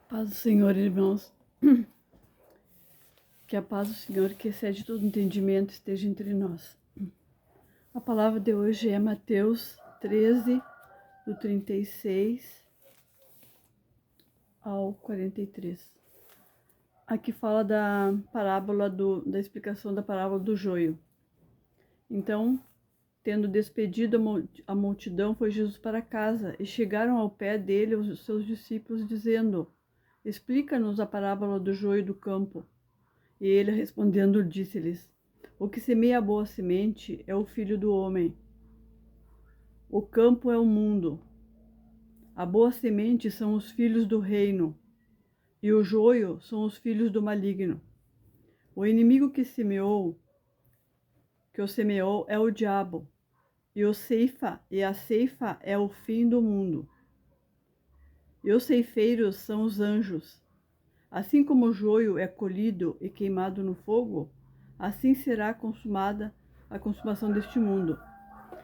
Paz do Senhor, irmãos. Que a paz do Senhor, que excede todo entendimento, esteja entre nós. A palavra de hoje é Mateus 13, do 36 ao 43. Aqui fala da parábola da explicação da parábola do joio. Então, tendo despedido a multidão, foi Jesus para casa, e chegaram ao pé dele os seus discípulos, dizendo: Explica-nos a parábola do joio do campo. E ele, respondendo, disse-lhes: O que semeia a boa semente é o Filho do homem. O campo é o mundo. A boa semente são os filhos do reino, e o joio são os filhos do maligno. O inimigo que o semeou é o diabo, e a ceifa é o fim do mundo. E os ceifeiros são os anjos. Assim como o joio é colhido e queimado no fogo, assim será consumada a consumação deste mundo.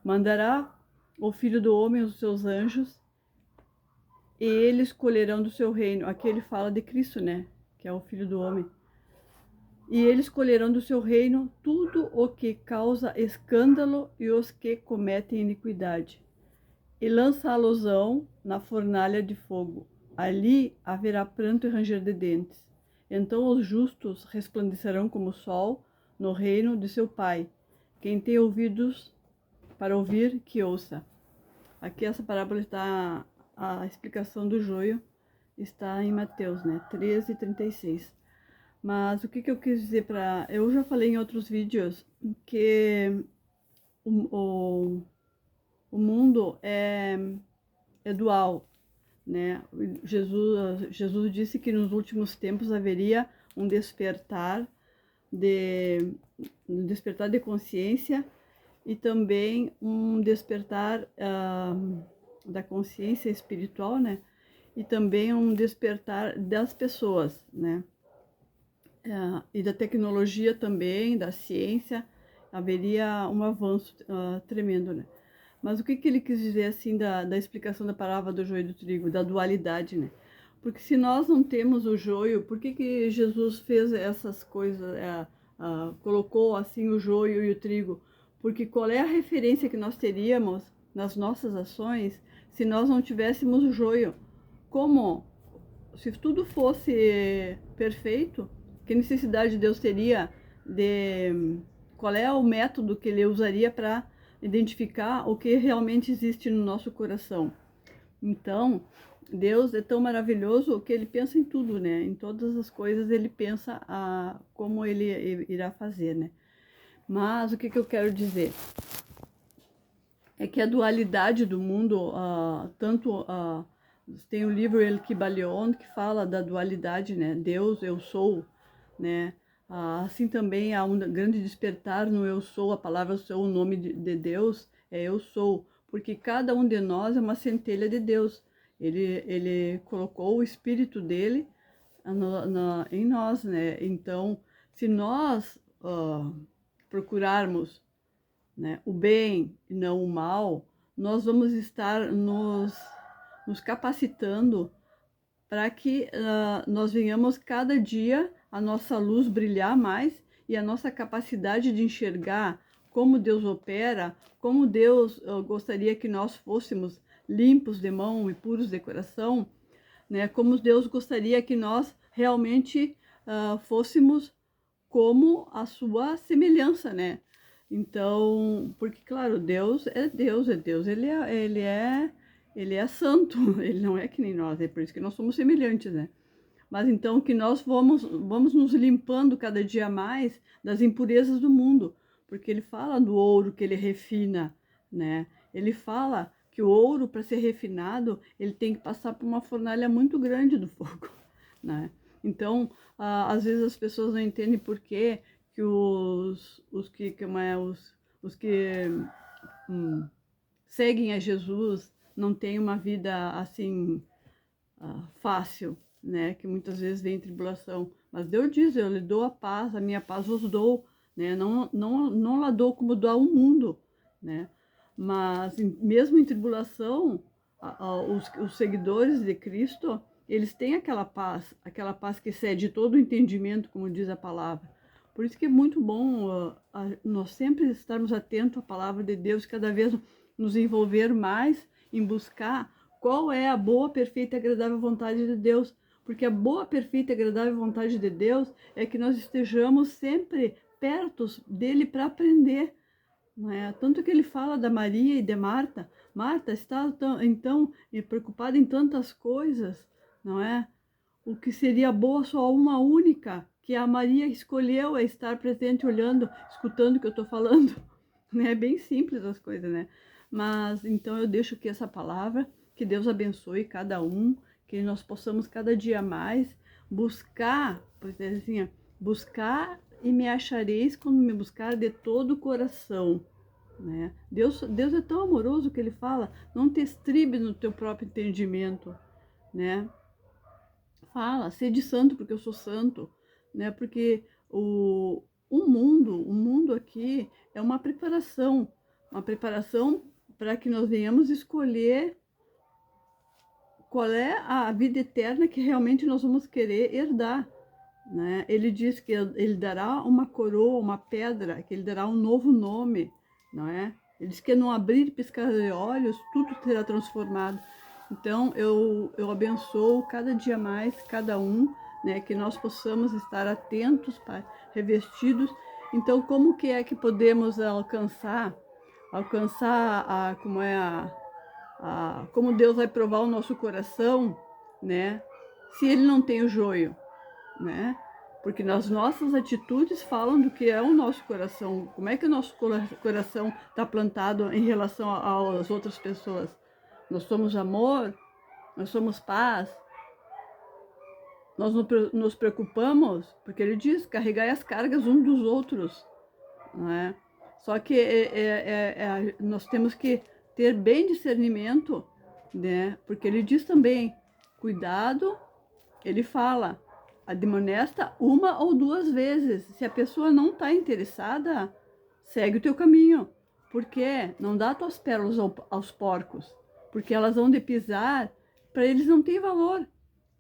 Mandará o Filho do Homem os seus anjos, e eles colherão do seu reino. Aqui ele fala de Cristo, né? Que é o Filho do Homem. E eles colherão do seu reino tudo o que causa escândalo e os que cometem iniquidade. E lançá-los-ão na fornalha de fogo. Ali haverá pranto e ranger de dentes. Então os justos resplandecerão como o sol no reino de seu Pai. Quem tem ouvidos para ouvir, que ouça. Aqui essa parábola está, a explicação do joio está em Mateus, né? 13:36. Mas o que eu quis dizer para... Eu já falei em outros vídeos que o, o mundo é dual, né? Jesus disse que nos últimos tempos haveria um despertar de consciência e também um despertar da consciência espiritual, né? E também um despertar das pessoas, né? E da tecnologia também, da ciência, haveria um avanço tremendo, né? Mas o que ele quis dizer, assim, da explicação da palavra do joio e do trigo, da dualidade, né? Porque se nós não temos o joio, por que Jesus fez essas coisas, colocou, assim, o joio e o trigo? Porque qual é a referência que nós teríamos nas nossas ações se nós não tivéssemos o joio? Como? Se tudo fosse perfeito, que necessidade Deus teria de... Qual é o método que ele usaria para identificar o que realmente existe no nosso coração? Então, Deus é tão maravilhoso que ele pensa em tudo, né? Em todas as coisas ele pensa como ele irá fazer, né? Mas o que eu quero dizer? É que a dualidade do mundo, tem o livro El Kybalion, que fala da dualidade, né? Deus, eu sou, né? Assim também há um grande despertar no eu sou, a palavra eu sou, o nome de Deus é eu sou, porque cada um de nós é uma centelha de Deus. Ele colocou o Espírito dele em nós, né? Então, se nós procurarmos, né, o bem e não o mal, nós vamos estar nos capacitando para que nós venhamos cada dia a nossa luz brilhar mais e a nossa capacidade de enxergar como Deus opera, como Deus gostaria que nós fôssemos limpos de mão e puros de coração, né? Como Deus gostaria que nós realmente fôssemos como a sua semelhança, né? Então, porque claro, Deus é Deus, ele é santo, ele não é que nem nós, é por isso que nós somos semelhantes, né? Mas então que nós vamos nos limpando cada dia mais das impurezas do mundo, porque ele fala do ouro que ele refina, né? Ele fala que o ouro, para ser refinado, ele tem que passar por uma fornalha muito grande do fogo, né? Então, às vezes as pessoas não entendem por que os que seguem a Jesus não têm uma vida assim fácil, né? Que muitas vezes vem tribulação. Mas Deus diz: eu lhe dou a paz, a minha paz vos dou, né? Não la dou como dou ao mundo, né? Mas mesmo em tribulação, os seguidores de Cristo, eles têm aquela paz que excede todo o entendimento, como diz a palavra. Por isso que é muito bom nós sempre estarmos atentos à palavra de Deus, cada vez nos envolver mais em buscar qual é a boa, perfeita e agradável vontade de Deus. Porque a boa, perfeita e agradável vontade de Deus é que nós estejamos sempre perto dele para aprender. Não é? Tanto que ele fala da Maria e de Marta. Marta está então preocupada em tantas coisas, não é? O que seria boa só uma única, que a Maria escolheu é estar presente, olhando, escutando o que eu estou falando. Né? É bem simples as coisas, né? Mas então eu deixo aqui essa palavra, que Deus abençoe cada um, que nós possamos cada dia mais buscar, pois é assim, buscar e me achareis quando me buscar de todo o coração. Né? Deus é tão amoroso que ele fala, não te estribe no teu próprio entendimento, né? Fala, sede santo porque eu sou santo, né? Porque o mundo aqui é uma preparação para que nós venhamos escolher qual é a vida eterna que realmente nós vamos querer herdar, né? Ele diz que ele dará uma coroa, uma pedra, que ele dará um novo nome, não é? Ele diz que no abrir e piscar de olhos, tudo será transformado. Então, eu abençoo cada dia mais, cada um, né? Que nós possamos estar atentos, Pai, revestidos. Então, como que é que podemos alcançar como é como Deus vai provar o nosso coração, né? Se ele não tem o joio, né? Porque nas nossas atitudes falam do que é o nosso coração. Como é que o nosso coração está plantado em relação às outras pessoas? Nós somos amor, nós somos paz, nós nos preocupamos, porque ele diz, carregai as cargas uns dos outros, não é? Só que nós temos que ter bem discernimento, né? Porque ele diz também, cuidado, ele fala, admoesta uma ou duas vezes. Se a pessoa não está interessada, segue o teu caminho. Porque não dá tuas pérolas aos porcos, porque elas vão de pisar, para eles não tem valor,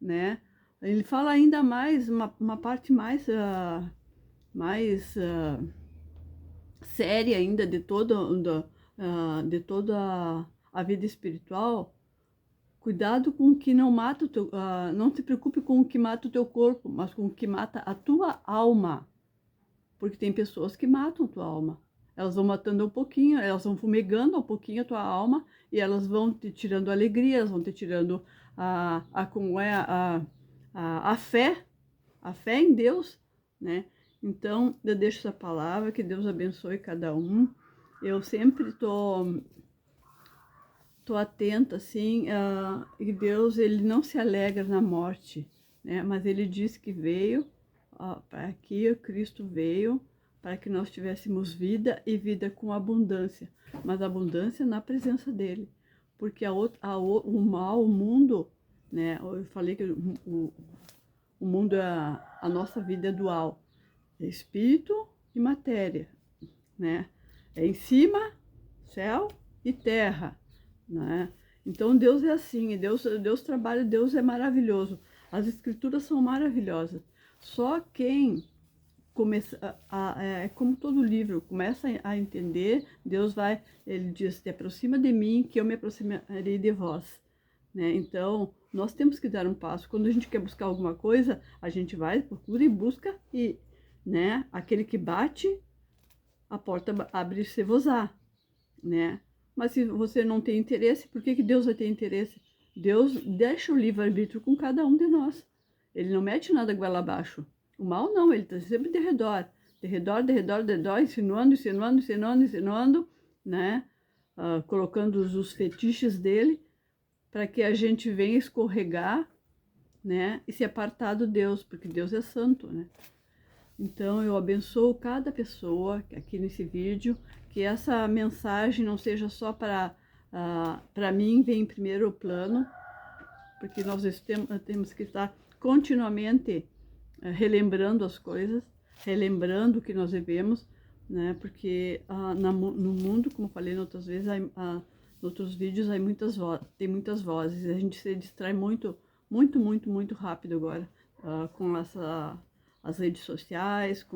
né? Ele fala ainda mais, uma parte mais, séria ainda de toda a vida espiritual. Cuidado com o que não mata não se preocupe com o que mata o teu corpo, mas com o que mata a tua alma. Porque tem pessoas que matam a tua alma. Elas vão matando um pouquinho, elas vão fumegando um pouquinho a tua alma e elas vão te tirando alegria, elas vão te tirando como é a fé em Deus, né? Então, eu deixo essa palavra, que Deus abençoe cada um. Eu sempre tô atenta, assim, e Deus, ele não se alegra na morte, né? Mas ele diz que veio, para que Cristo veio, para que nós tivéssemos vida e vida com abundância, mas abundância na presença dele. Porque o mal, o mundo, né? Eu falei que o mundo, a nossa vida é dual, é espírito e matéria, né? É em cima, céu e terra, né? Então Deus é assim, Deus trabalha, Deus é maravilhoso. As escrituras são maravilhosas. Só quem começa é como todo livro, começa a entender, ele diz, te aproxima de mim, que eu me aproximarei de vós, né? Então, nós temos que dar um passo. Quando a gente quer buscar alguma coisa, a gente vai, procura e busca, e, né? Aquele que bate, a porta abre-se-vos-á, né? Mas se você não tem interesse, por que Deus vai ter interesse? Deus deixa o livre-arbítrio com cada um de nós. Ele não mete nada goela abaixo. O mal não, ele está sempre de redor. De redor, de redor, de redor, insinuando, né? Colocando os fetiches dele, para que a gente venha escorregar, né? E se apartar do Deus, porque Deus é santo, né? Então, eu abençoo cada pessoa aqui nesse vídeo, que essa mensagem não seja só para mim, vem em primeiro plano, porque nós temos que estar continuamente relembrando as coisas, relembrando o que nós vivemos, né? Porque no mundo, como falei outras vezes, em outros vídeos, tem muitas vozes, a gente se distrai muito muito, muito, muito rápido agora, com as redes sociais,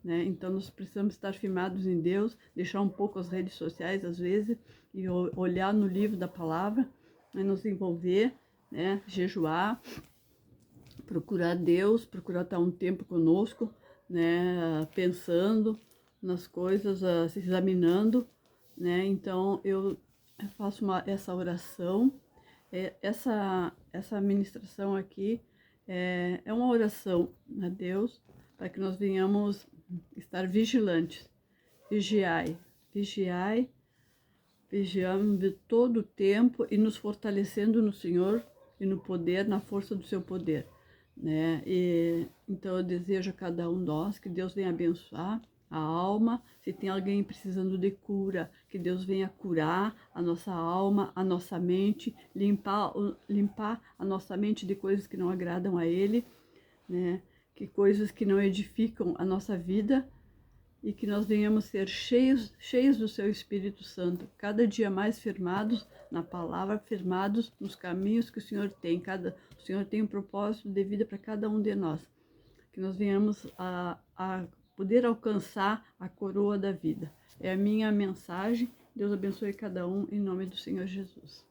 né? Então nós precisamos estar firmados em Deus, deixar um pouco as redes sociais às vezes e olhar no livro da palavra, né? Nos envolver, né? Jejuar, procurar Deus, procurar estar um tempo conosco, né? Pensando nas coisas, se examinando, né? Então eu faço essa oração, essa ministração aqui é uma oração a Deus para que nós venhamos estar vigilantes. Vigiai, vigiai, vigiamos de todo o tempo e nos fortalecendo no Senhor e no poder, na força do seu poder, né? E então eu desejo a cada um de nós que Deus venha abençoar a alma. Se tem alguém precisando de cura, que Deus venha curar a nossa alma, a nossa mente, limpar a nossa mente de coisas que não agradam a Ele, né? Que coisas que não edificam a nossa vida, e que nós venhamos ser cheios do seu Espírito Santo, cada dia mais firmados na palavra, firmados nos caminhos que o Senhor tem. O Senhor tem um propósito de vida para cada um de nós, que nós venhamos a poder alcançar a coroa da vida. É a minha mensagem. Deus abençoe cada um, em nome do Senhor Jesus.